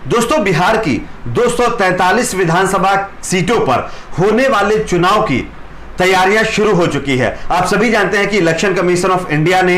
दोस्तों, बिहार की 243 विधानसभा सीटों पर होने वाले चुनाव की तैयारियां शुरू हो चुकी है। आप सभी जानते हैं कि इलेक्शन कमीशन ऑफ इंडिया ने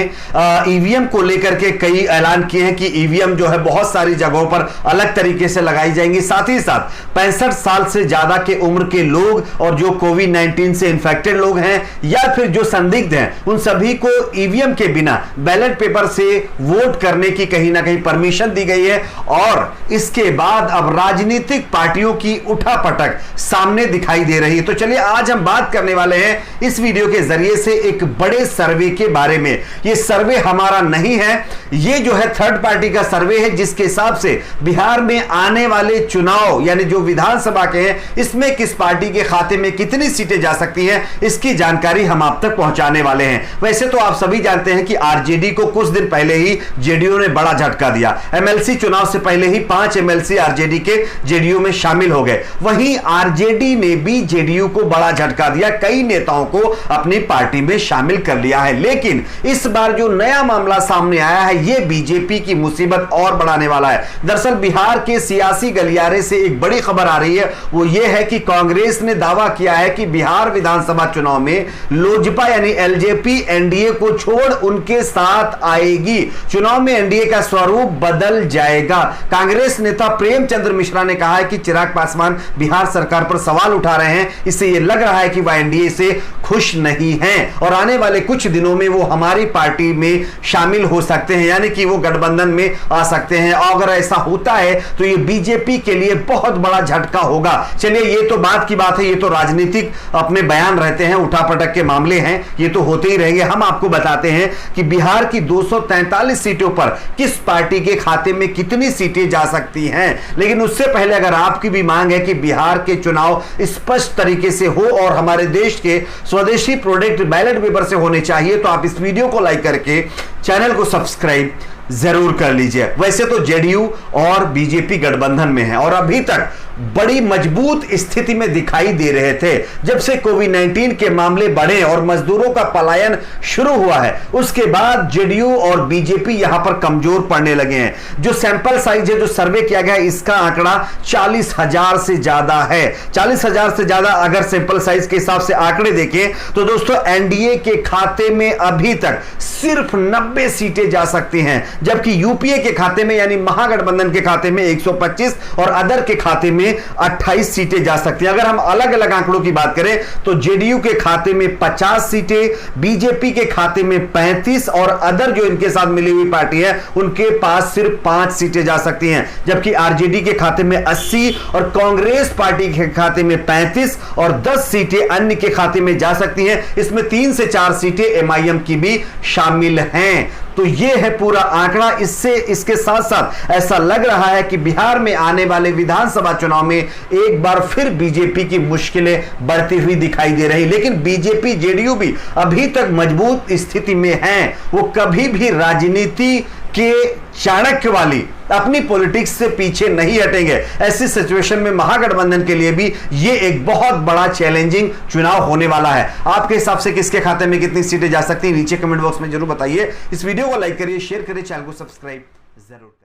ईवीएम को लेकर के कई ऐलान किए हैं कि ईवीएम जो है बहुत सारी जगहों पर अलग तरीके से लगाई जाएंगी। साथ ही साथ 65 साल से ज्यादा के उम्र के लोग और जो कोविड-19 से इंफेक्टेड लोग हैं या फिर जो संदिग्ध हैं, उन सभी को ईवीएम के बिना बैलेट पेपर से वोट करने की कहीं ना कहीं परमिशन दी गई है। और इसके बाद अब राजनीतिक पार्टियों की उठापटक सामने दिखाई दे रही है। तो चलिए आज हम बात करने वाले हैं इस वीडियो के जरिए से एक बड़े सर्वे के बारे में। यह सर्वे हमारा नहीं है, यह जो है थर्ड पार्टी का सर्वे है, जिसके हिसाब से बिहार में आने वाले चुनाव यानी जो विधानसभा के हैं, इसमें किस पार्टी के खाते में कितनी सीटें जा सकती हैं, इसकी जानकारी हम आप तक पहुंचाने वाले हैं। वैसे तो आप सभी जानते हैं कि आरजेडी को कुछ दिन पहले ही जेडीयू ने बड़ा झटका दिया। एमएलसी चुनाव से पहले ही 5 एमएलसी आरजेडी के जेडीयू में शामिल हो गए। वहीं आरजेडी ने भी जेडीयू को बड़ा झटका दिया, कई नेताओं को अपनी पार्टी में शामिल कर लिया है। लेकिन इस बार जो नया मामला सामने आया है, यह बीजेपी की मुसीबत और बढ़ाने वाला है। दरअसल बिहार के सियासी गलियारे से एक बड़ी खबर आ रही है, वो यह है कि कांग्रेस ने दावा किया है कि बिहार विधानसभा चुनाव में लोजपा यानी एलजेपी एनडीए को छोड़ उनके साथ आएगी। चुनाव में एनडीए का स्वरूप बदल जाएगा। कांग्रेस नेता प्रेमचंद्र मिश्रा ने कहा है कि चिराग पासवान बिहार सरकार पर सवाल उठा रहे हैं, इससे यह लग रहा है कि वह एनडीए से खुश नहीं हैं और आने वाले कुछ दिनों में वो हमारी पार्टी में शामिल हो सकते हैं, यानी कि वो गठबंधन में आ सकते हैं। और अगर ऐसा होता है तो ये बीजेपी के लिए बहुत बड़ा झटका होगा। चलिए, ये तो बात की बात है, ये तो राजनीतिक अपने बयान रहते हैं, उठापटक के मामले हैं, ये तो होते ही रहेंगे। हम आपको बताते हैं कि बिहार की 243 सीटों पर किस पार्टी के खाते में कितनी सीटें जा सकती हैं। लेकिन उससे पहले अगर आपकी भी मांग है कि बिहार के चुनाव स्पष्ट तरीके से हो और हमारे देश के स्वदेशी प्रोडक्ट बैलेट पेपर से होने चाहिए, तो आप इस वीडियो को लाइक करके चैनल को सब्सक्राइब जरूर कर लीजिए। वैसे तो जेडीयू और बीजेपी गठबंधन में है और अभी तक बड़ी मजबूत स्थिति में दिखाई दे रहे थे। जब से कोविड-19 के मामले बढ़े और मजदूरों का पलायन शुरू हुआ है, उसके बाद जेडीयू और बीजेपी यहां पर कमजोर पड़ने लगे हैं। जो सैंपल साइज है, जो सर्वे किया गया, इसका आंकड़ा 40,000 से ज्यादा है। 40,000 से ज्यादा अगर सैंपल साइज के हिसाब से आंकड़े देखें तो दोस्तों एनडीए के खाते में अभी तक सिर्फ 90 सीटें जा सकती हैं, जबकि यूपीए के खाते में यानी महागठबंधन के खाते में 125 और अदर के खाते में 28 सीटें जा सकती हैं। अगर हम अलग अलग आंकड़ों की बात करें तो जेडीयू के खाते में 50 सीटें, बीजेपी के खाते में 35 और अदर जो इनके साथ मिली हुई पार्टी है उनके पास सिर्फ 5 सीटें जा सकती हैं। जबकि आरजेडी के खाते में 80 और कांग्रेस पार्टी के खाते में 35 और 10 सीटें अन्य के खाते में जा सकती हैं। इसमें 3 से 4 सीटें एमआईएम की भी शामिल हैं। तो यह है पूरा आंकड़ा। इसके साथ साथ ऐसा लग रहा है कि बिहार में आने वाले विधानसभा चुनाव में एक बार फिर बीजेपी की मुश्किलें बढ़ती हुई दिखाई दे रही। लेकिन बीजेपी जेडीयू भी अभी तक मजबूत स्थिति में हैं। वो कभी भी राजनीति के चाणक्य वाली अपनी पॉलिटिक्स से पीछे नहीं हटेंगे। ऐसी सिचुएशन में महागठबंधन के लिए भी यह एक बहुत बड़ा चैलेंजिंग चुनाव होने वाला है। आपके हिसाब से किसके खाते में कितनी सीटें जा सकती हैं, नीचे कमेंट बॉक्स में जरूर बताइए। इस वीडियो को लाइक करिए, शेयर करिए, चैनल को सब्सक्राइब जरूर।